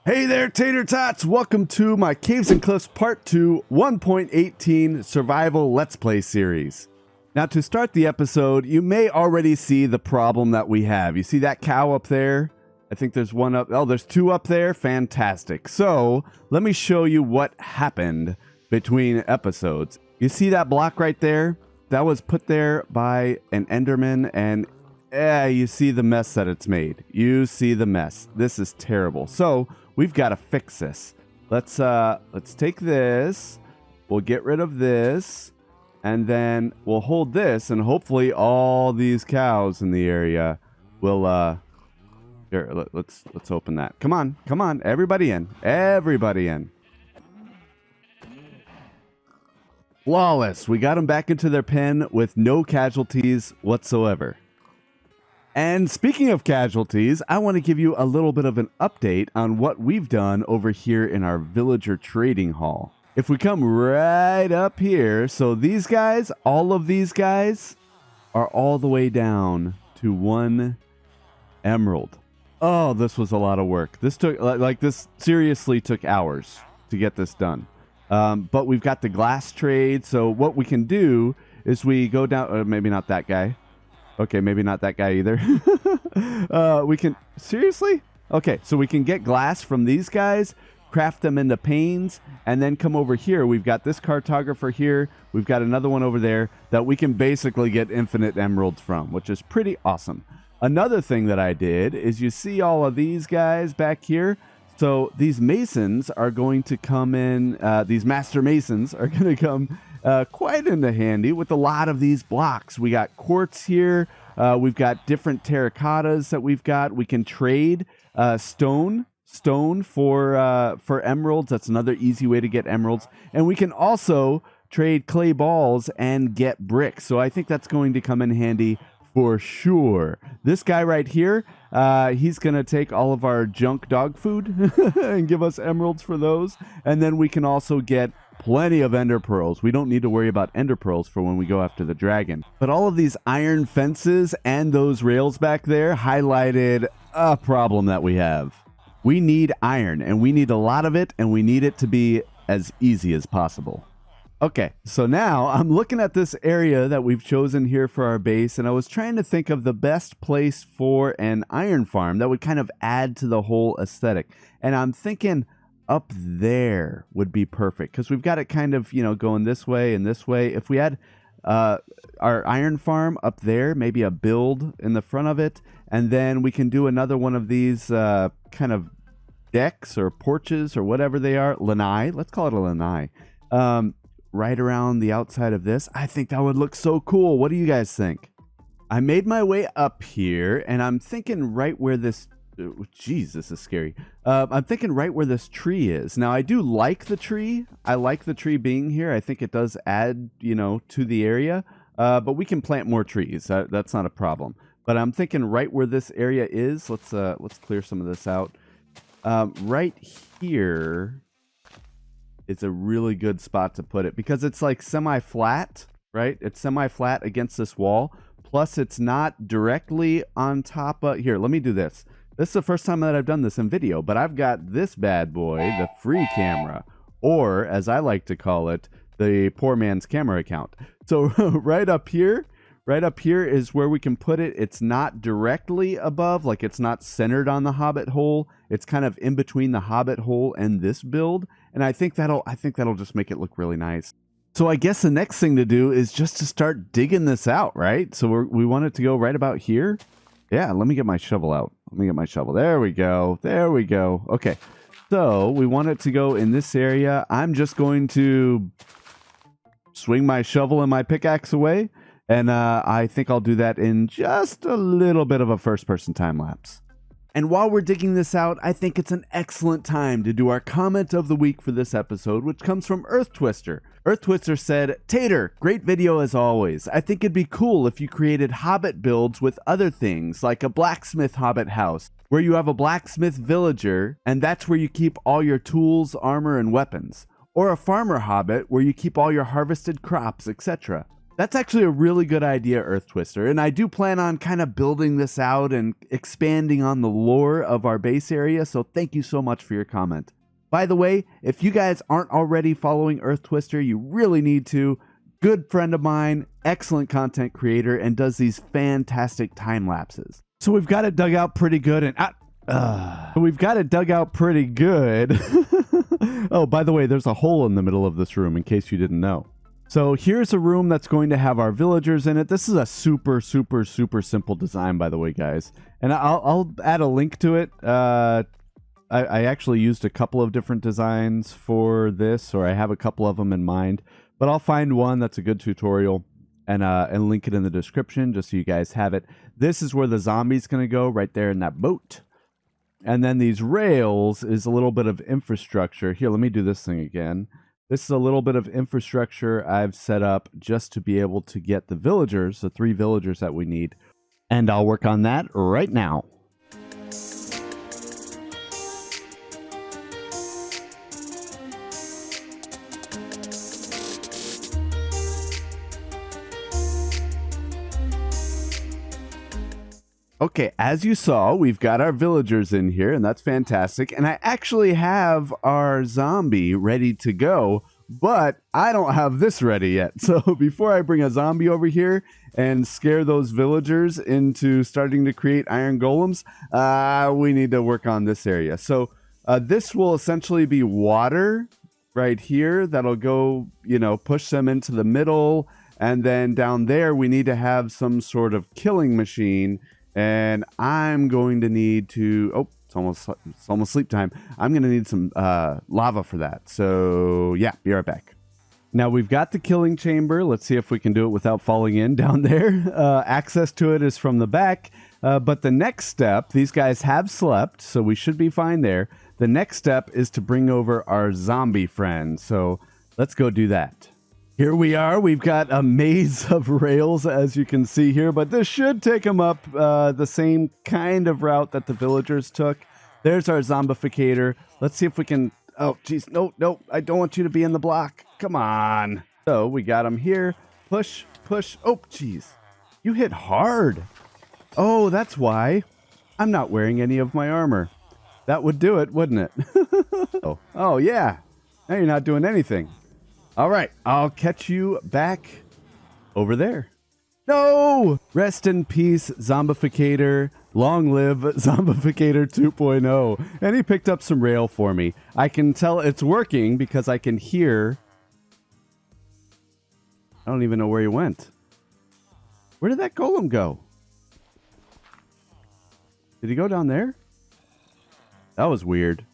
Hey there, Tater Tots! Welcome to my Caves and Cliffs Part 2 1.18 Survival Let's Play series. Now, to start the episode, you may already see the problem that we have. You see that cow up there? I think there's one up. Oh, there's two up there. Fantastic. So, let me show you what happened between episodes. You see that block right there? That was put there by an Enderman, and you see the mess that it's made. You see the mess. This is terrible. So, we've got to fix this. Let's take this. We'll get rid of this, and then we'll hold this, and hopefully all these cows in the area will here, let's open that. Come on, everybody in. Everybody in. Flawless. We got them back into their pen with no casualties whatsoever. And speaking of casualties, I want to give you a little bit of an update on what we've done over here in our villager trading hall. If we come right up here, so these guys, all of these guys, are all the way down to 1 emerald. Oh, this was a lot of work. This took, this seriously took hours to get this done. But we've got the glass trade, so what we can do is we go down, maybe not that guy. Okay, maybe not that guy either. We can... Seriously? Okay, so we can get glass from these guys, craft them into panes, and then come over here. We've got this cartographer here. We've got another one over there that we can basically get infinite emeralds from, which is pretty awesome. Another thing that I did is you see all of these guys back here. So these masons are going to come in, these master masons are going to come quite into handy with a lot of these blocks. We got quartz here. We've got different terracottas that we've got. We can trade stone for emeralds. That's another easy way to get emeralds. And we can also trade clay balls and get bricks. So I think that's going to come in handy for sure. This guy right here, he's going to take all of our junk dog food and give us emeralds for those. And then we can also get plenty of ender pearls. We don't need to worry about ender pearls for when we go after the dragon. But all of these iron fences and those rails back there highlighted a problem that we have. We need iron, and we need a lot of it, and we need it to be as easy as possible. Okay, so now I'm looking at this area that we've chosen here for our base, and I was trying to think of the best place for an iron farm that would kind of add to the whole aesthetic. And I'm thinking up there would be perfect, because we've got it kind of, going this way and this way. If we had our iron farm up there, maybe a build in the front of it, and then we can do another one of these kind of decks or porches or whatever they are, lanai. Let's call it a lanai. Right around the outside of this. I think that would look so cool. What do you guys think? I made my way up here, and I'm thinking right where this... Jeez, this is scary. I'm thinking right where this tree is. Now, I do like the tree. I like the tree being here. I think it does add, to the area. But we can plant more trees. That's not a problem. But I'm thinking right where this area is. Let's clear some of this out. Right here... it's a really good spot to put it because it's like semi-flat, right? It's semi-flat against this wall. Plus, it's not directly on top of... Here, let me do this. This is the first time that I've done this in video, but I've got this bad boy, the free camera, or as I like to call it, the poor man's camera account. So right up here is where we can put it. It's not directly above, like it's not centered on the Hobbit hole. It's kind of in between the Hobbit hole and this build. And I think that'll just make it look really nice. So I guess the next thing to do is just to start digging this out, right? So we want it to go right about here. Yeah, let me get my shovel out. Let me get my shovel. There we go. There we go. Okay. So we want it to go in this area. I'm just going to swing my shovel and my pickaxe away. And I think I'll do that in just a little bit of a first-person time lapse. And while we're digging this out, I think it's an excellent time to do our comment of the week for this episode, which comes from Earth Twister. Earth Twister said, "Tater, great video as always. I think it'd be cool if you created Hobbit builds with other things, like a blacksmith Hobbit house, where you have a blacksmith villager, and that's where you keep all your tools, armor, and weapons. Or a farmer Hobbit, where you keep all your harvested crops, etc. That's actually a really good idea, Earth Twister, and I do plan on kind of building this out and expanding on the lore of our base area, so thank you so much for your comment. By the way, if you guys aren't already following Earth Twister, you really need to. Good friend of mine, excellent content creator, and does these fantastic time lapses. So we've got it dug out pretty good, and we've got it dug out pretty good. Oh, by the way, there's a hole in the middle of this room in case you didn't know. So here's a room that's going to have our villagers in it. This is a super simple design, by the way, guys. And I'll add a link to it. I actually used a couple of different designs for this, or I have a couple of them in mind. But I'll find one that's a good tutorial and link it in the description just so you guys have it. This is where the zombie's going to go, right there in that boat. And then these rails is a little bit of infrastructure. Here, let me do this thing again. This is a little bit of infrastructure I've set up just to be able to get the villagers, the 3 villagers that we need. And I'll work on that right now. Okay, as you saw, we've got our villagers in here, and that's fantastic. And I actually have our zombie ready to go, but I don't have this ready yet. So before I bring a zombie over here and scare those villagers into starting to create iron golems, we need to work on this area. So this will essentially be water right here that'll go, push them into the middle. And then down there, we need to have some sort of killing machine. And I'm going to need to, it's almost sleep time. I'm going to need some lava for that. So yeah, be right back. Now we've got the killing chamber. Let's see if we can do it without falling in down there. Access to it is from the back. But the next step, these guys have slept, so we should be fine there. The next step is to bring over our zombie friend. So let's go do that. Here we are. We've got a maze of rails, as you can see here, but this should take them up the same kind of route that the villagers took. There's our zombificator. Let's see if we can... Oh, geez. No. I don't want you to be in the block. Come on. So we got him here. Push. Oh, geez. You hit hard. Oh, that's why. I'm not wearing any of my armor. That would do it, wouldn't it? Oh, yeah. Now you're not doing anything. All right, I'll catch you back over there. No! Rest in peace, Zombificator. Long live Zombificator 2.0. And he picked up some rail for me. I can tell it's working because I can hear... I don't even know where he went. Where did that golem go? Did he go down there? That was weird.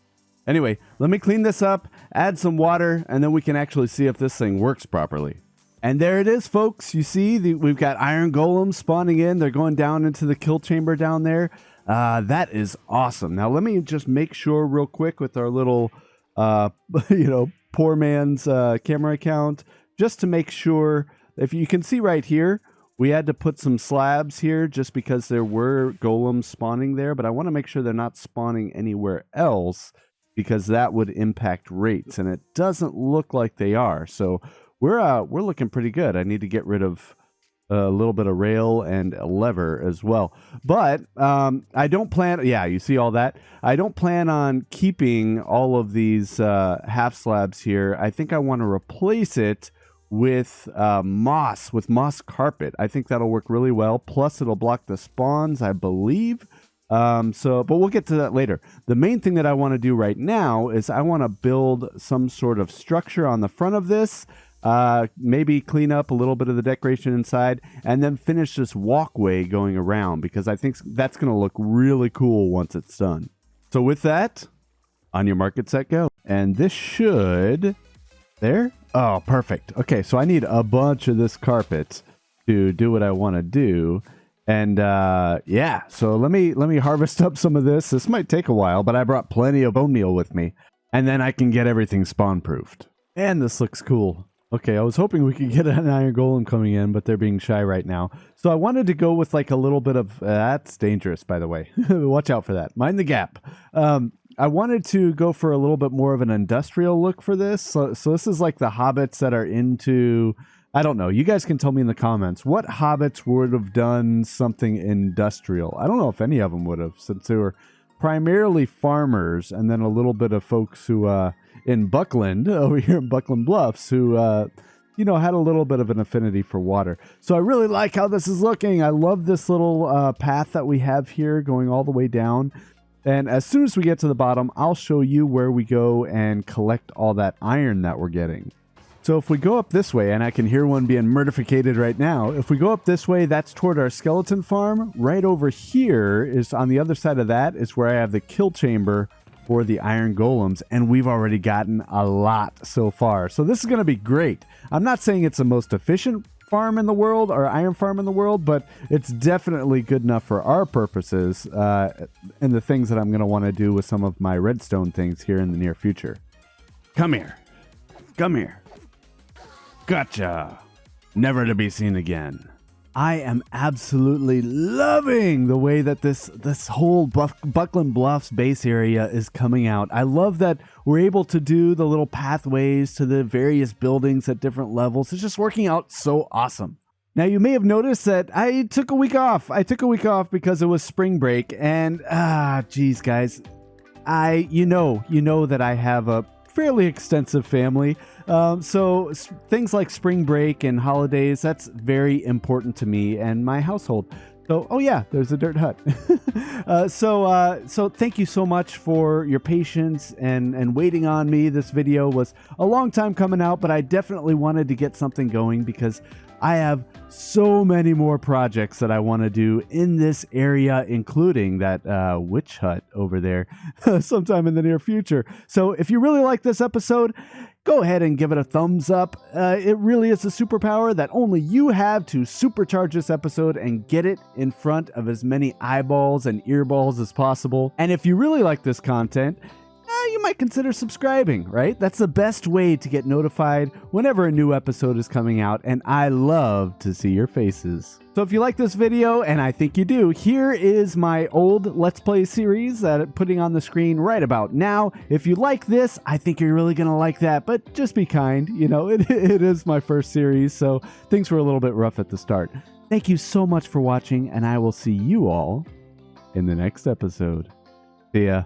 Anyway, let me clean this up, add some water, and then we can actually see if this thing works properly. And there it is, folks. You see, we've got iron golems spawning in. They're going down into the kill chamber down there. That is awesome. Now, let me just make sure real quick with our little, poor man's camera account, just to make sure. If you can see right here, we had to put some slabs here just because there were golems spawning there. But I want to make sure they're not spawning anywhere else, because that would impact rates, and it doesn't look like they are. So we're looking pretty good. I need to get rid of a little bit of rail and a lever as well. But I don't plan... Yeah, you see all that? I don't plan on keeping all of these half slabs here. I think I want to replace it with moss carpet. I think that'll work really well. Plus, it'll block the spawns, I believe. But we'll get to that later. The main thing that I want to do right now is I want to build some sort of structure on the front of this, maybe clean up a little bit of the decoration inside, and then finish this walkway going around, because I think that's going to look really cool once it's done. So with that, on your mark, get set, go. And this should... There? Oh, perfect. Okay, so I need a bunch of this carpet to do what I want to do. And yeah, so let me harvest up some of this. This might take a while, but I brought plenty of bone meal with me. And then I can get everything spawn-proofed. And this looks cool. Okay, I was hoping we could get an iron golem coming in, but they're being shy right now. So I wanted to go with like a little bit of... that's dangerous, by the way. Watch out for that. Mind the gap. I wanted to go for a little bit more of an industrial look for this. So this is like the hobbits that are into I don't know. You guys can tell me in the comments what hobbits would have done something industrial. I don't know if any of them would have, since they were primarily farmers, and then a little bit of folks who in Buckland, over here in Buckland Bluffs, who had a little bit of an affinity for water. So I really like how this is looking. I love this little path that we have here going all the way down. And as soon as we get to the bottom, I'll show you where we go and collect all that iron that we're getting. So if we go up this way, and I can hear one being murdificated right now, if we go up this way, that's toward our skeleton farm. Right over here is, on the other side of that, is where I have the kill chamber for the iron golems, and we've already gotten a lot so far. So this is going to be great. I'm not saying it's the most efficient farm in the world or iron farm in the world, but it's definitely good enough for our purposes and the things that I'm going to want to do with some of my redstone things here in the near future. Come here. Come here. Gotcha. Never to be seen again. I am absolutely loving the way that this whole Buckland Bluffs base area is coming out. I love that we're able to do the little pathways to the various buildings at different levels. It's just working out so awesome. Now, you may have noticed that I took a week off. I took a week off because it was spring break, and geez, guys, you know that I have a fairly extensive family. So things like spring break and holidays, that's very important to me and my household. So, oh yeah, there's a dirt hut. So thank you so much for your patience and waiting on me. This video was a long time coming out, but I definitely wanted to get something going because I have so many more projects that I want to do in this area, including that witch hut over there sometime in the near future. So if you really like this episode, go ahead and give it a thumbs up. It really is a superpower that only you have to supercharge this episode and get it in front of as many eyeballs and earballs as possible. And if you really like this content, you might consider subscribing, right? That's the best way to get notified whenever a new episode is coming out, and I love to see your faces. So if you like this video, and I think you do, here is my old Let's Play series that I'm putting on the screen right about now. If you like this, I think you're really going to like that, but just be kind. It is my first series, so things were a little bit rough at the start. Thank you so much for watching, and I will see you all in the next episode. See ya.